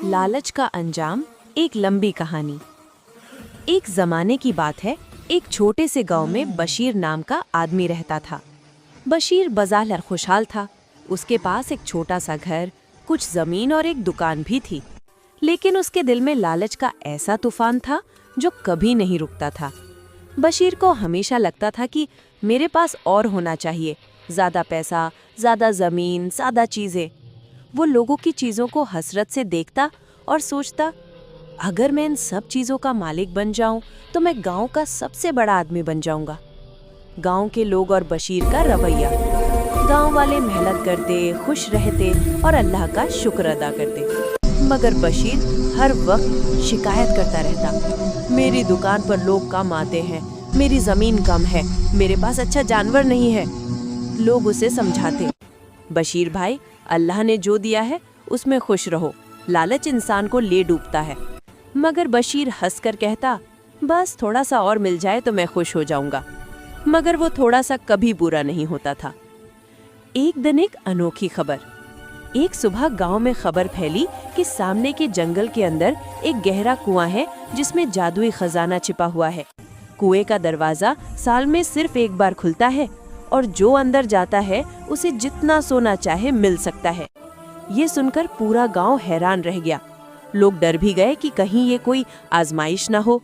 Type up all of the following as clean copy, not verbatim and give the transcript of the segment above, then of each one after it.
लालच का अंजाम, एक लंबी कहानी। एक जमाने की बात है, एक छोटे से गांव में बशीर नाम का आदमी रहता था। बशीर बज़ाहिर खुशहाल था। उसके पास एक छोटा सा घर, कुछ जमीन और एक दुकान भी थी। लेकिन उसके दिल में लालच का ऐसा तूफान था जो कभी नहीं रुकता था। बशीर को हमेशा लगता था कि मेरे पास और होना चाहिए, ज़्यादा पैसा, ज़्यादा ज़मीन, ज़्यादा चीज़ें। वो लोगों की चीज़ों को हसरत से देखता और सोचता, अगर मैं इन सब चीज़ों का मालिक बन जाऊं तो मैं गांव का सबसे बड़ा आदमी बन जाऊंगा। गांव के लोग और बशीर का रवैया। गांव वाले मेहनत करते, खुश रहते और अल्लाह का शुक्र अदा करते। मगर बशीर हर वक्त शिकायत करता रहता, मेरी दुकान पर लोग कम आते हैं, मेरी ज़मीन कम है, मेरे पास अच्छा जानवर नहीं है। लोग उसे समझाते, बशीर भाई, अल्लाह ने जो दिया है उसमें खुश रहो, लालच इंसान को ले डूबता है। मगर बशीर हंसकर कहता, बस थोड़ा सा और मिल जाए तो मैं खुश हो जाऊंगा। मगर वो थोड़ा सा कभी बुरा नहीं होता था। एक दिन एक अनोखी खबर। एक सुबह गांव में खबर फैली कि सामने के जंगल के अंदर एक गहरा कुआं है जिसमें जादुई खजाना छिपा हुआ है। कुएं का दरवाजा साल में सिर्फ एक बार खुलता है और जो अंदर जाता है उसे जितना सोना चाहे मिल सकता है। ये सुनकर पूरा गांव हैरान रह गया। लोग डर भी गए कि कहीं ये कोई आजमाइश ना हो।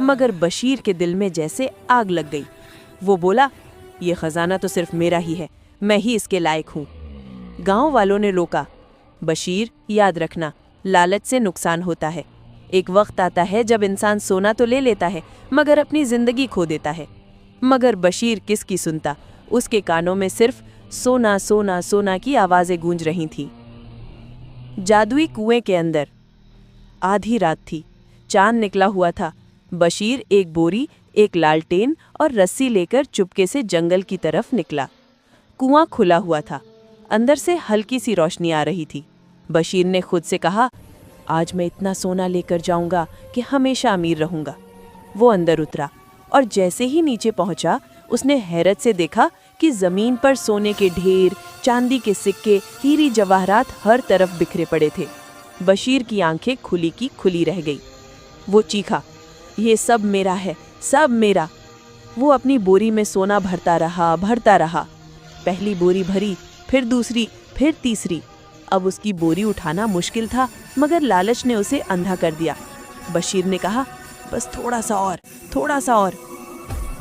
मगर बशीर के दिल में जैसे आग लग गई। वो बोला, ये खजाना तो सिर्फ मेरा ही है, मैं ही इसके लायक हूँ। गांव वालों ने रोका, बशीर याद रखना, लालच से नुकसान होता है। एक वक्त आता है जब इंसान सोना तो ले लेता है मगर अपनी जिंदगी खो देता है। मगर बशीर किसकी सुनता, उसके कानों में सिर्फ सोना सोना सोना की आवाजें गूंज रही थीं। जादुई कुएं के अंदर आधी रात थी, चांद निकला हुआ था। बशीर एक बोरी, एक लालटेन और रस्सी लेकर चुपके से जंगल की तरफ निकला। कुआं खुला हुआ था, अंदर से हल्की सी रोशनी आ रही थी। बशीर ने खुद से कहा, आज मैं इतना सोना लेकर जाऊंगा कि हमेशा अमीर रहूंगा। वो अंदर उतरा और जैसे ही नीचे पहुंचा, उसने हैरत से देखा कि जमीन पर सोने के ढेर, चांदी के सिक्के, हीरी जवाहरात हर तरफ बिखरे पड़े थे। बशीर की आंखें खुली की खुली रह गई। वो चीखा, ये सब मेरा है, सब मेरा। वो अपनी बोरी में सोना भरता रहा। पहली बोरी भरी, फिर दूसरी, फिर तीसरी। अब उसकी बोरी उठाना मुश्किल था, मगर लालच ने उसे अंधा कर दिया। बशीर ने कहा, बस थोड़ा सा और, थोड़ा सा और।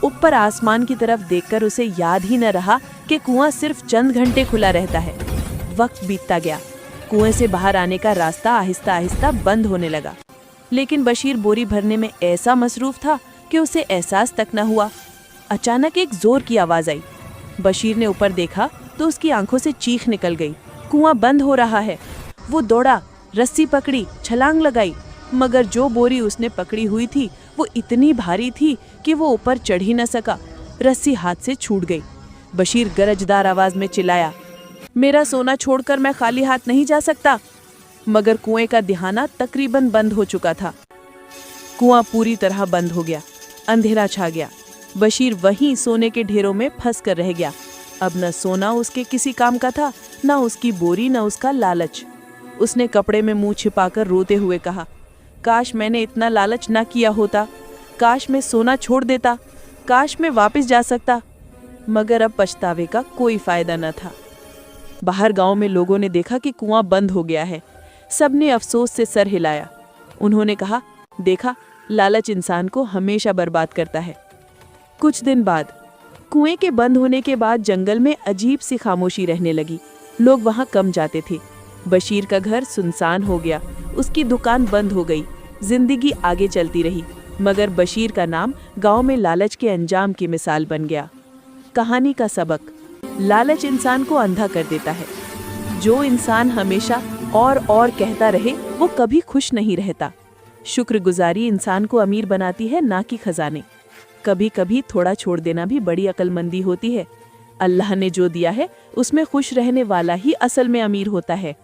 ऊपर आसमान की तरफ देखकर उसे याद ही न रहा कि कुआं सिर्फ चंद घंटे खुला रहता है। वक्त बीतता गया। कुएं से बाहर आने का रास्ता आहिस्ता आहिस्ता बंद होने लगा। लेकिन बशीर बोरी भरने में ऐसा मसरूफ था कि उसे एहसास तक न हुआ। अचानक एक जोर की आवाज आई। बशीर ने ऊपर देखा तो उसकी आंखों से चीख निकल गई। कुआं बंद हो रहा है। वो दौड़ा, रस्सी पकड़ी, छलांग लगाई, मगर जो बोरी उसने पकड़ी हुई थी वो इतनी भारी थी कि वो ऊपर चढ़ ही न सका। रस्सी हाथ से छूट गई। बशीर गरजदार आवाज में चिल्लाया, मेरा सोना छोड़कर मैं खाली हाथ नहीं जा सकता। मगर कुएं का दिहाना तकरीबन बंद हो चुका था। कुआं पूरी तरह बंद हो गया। अंधेरा छा गया। बशीर वहीं सोने के ढेरों में फंस कर रह गया। अब न सोना उसके किसी काम का था, न उसकी बोरी, न उसका लालच। उसने कपड़े में मुंह छिपाकर रोते हुए कहा, काश मैंने इतना लालच ना किया होता, काश मैं सोना छोड़ देता, काश मैं वापस जा सकता। मगर अब पछतावे का कोई फायदा न था। बाहर गांव में लोगों ने देखा कि कुआं बंद हो गया है। सबने अफसोस से सर हिलाया। उन्होंने कहा, देखा, लालच इंसान को हमेशा बर्बाद करता है। कुछ दिन बाद कुएं के बंद होने के बाद जंगल में अजीब सी खामोशी रहने लगी। लोग वहां कम जाते थे। बशीर का घर सुनसान हो गया। उसकी दुकान बंद हो गई। जिंदगी आगे चलती रही, मगर बशीर का नाम गांव में लालच के अंजाम की मिसाल बन गया। कहानी का सबक, लालच इंसान को अंधा कर देता है। जो इंसान हमेशा और कहता रहे वो कभी खुश नहीं रहता। शुक्रगुजारी इंसान को अमीर बनाती है, ना कि खजाने। कभी कभी थोड़ा छोड़ देना भी बड़ी अक्लमंदी होती है। अल्लाह ने जो दिया है उसमें खुश रहने वाला ही असल में अमीर होता है।